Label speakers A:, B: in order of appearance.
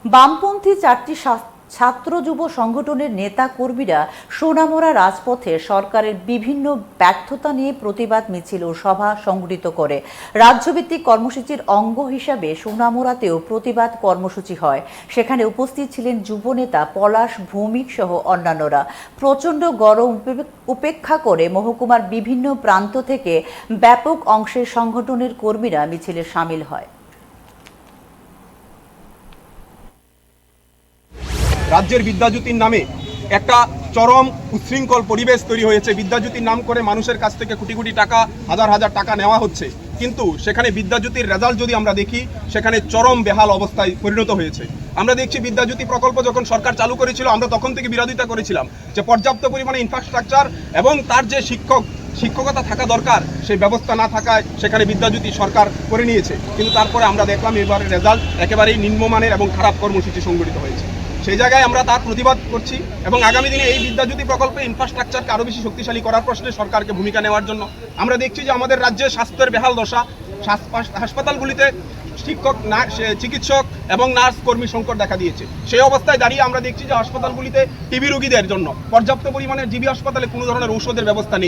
A: বামপন্থী চারটি ছাত্র যুব সংগঠনের নেতা কর্মীরা সোনামুড়া রাজপথে সরকারের বিভিন্ন ব্যর্থতা নিয়ে প্রতিবাদ মিছিল ও সভা সংগঠিত করে। রাজ্যভিত্তিক কর্মসূচির অঙ্গ হিসাবে সোনামুড়াতেও প্রতিবাদ কর্মসূচি হয়। সেখানে উপস্থিত ছিলেন যুবনেতা পলাশ ভৌমিক সহ অন্যান্যরা। প্রচণ্ড গরম উপেক্ষা করে মহকুমার বিভিন্ন প্রান্ত থেকে ব্যাপক অংশের সংগঠনের কর্মীরা মিছিলে সামিল হয়।
B: রাজ্যের বিদ্যাজ্যোতির নামে একটা চরম উচ্ছৃঙ্খল পরিবেশ তৈরি হয়েছে। বিদ্যাজ্যোতির নাম করে মানুষের কাছ থেকে কোটি কোটি টাকা, হাজার হাজার টাকা নেওয়া হচ্ছে, কিন্তু সেখানে বিদ্যাজ্যোতির রেজাল্ট যদি আমরা দেখি, সেখানে চরম বেহাল অবস্থায় পরিণত হয়েছে। আমরা দেখছি বিদ্যাজ্যোতি প্রকল্প যখন সরকার চালু করেছিল, আমরা তখন থেকে বিরোধিতা করেছিলাম যে পর্যাপ্ত পরিমাণে ইনফ্রাস্ট্রাকচার এবং তার যে শিক্ষকতা থাকা দরকার সেই ব্যবস্থা না থাকায় সেখানে বিদ্যাজ্যোতি সরকার করে নিয়েছে। কিন্তু তারপরে আমরা দেখলাম এবারের রেজাল্ট একেবারেই নিম্নমানের এবং খারাপ কর্মসূচি সংগঠিত হয়েছে। সেই জায়গায় আমরা তার প্রতিবাদ করছি এবং আগামী দিনে এই বিদ্যাজ্যোতি প্রকল্পে ইনফ্রাস্ট্রাকচারকে আরও বেশি শক্তিশালী করার প্রশ্নে সরকারকে ভূমিকা নেওয়ার জন্য আমরা দেখছি যে আমাদের রাজ্যে স্বাস্থ্যের বেহাল দশা। হাসপাতালগুলিতে শিক্ষক, চিকিৎসক এবং নার্স কর্মী সংকট দেখা দিয়েছে। সেই অবস্থায় দাঁড়িয়ে আমরা দেখছি যে হাসপাতালগুলিতে টিবি রোগীদের জন্য পর্যাপ্ত পরিমাণে জিবি হাসপাতালে কোনো ধরনের ঔষধের ব্যবস্থা নেই।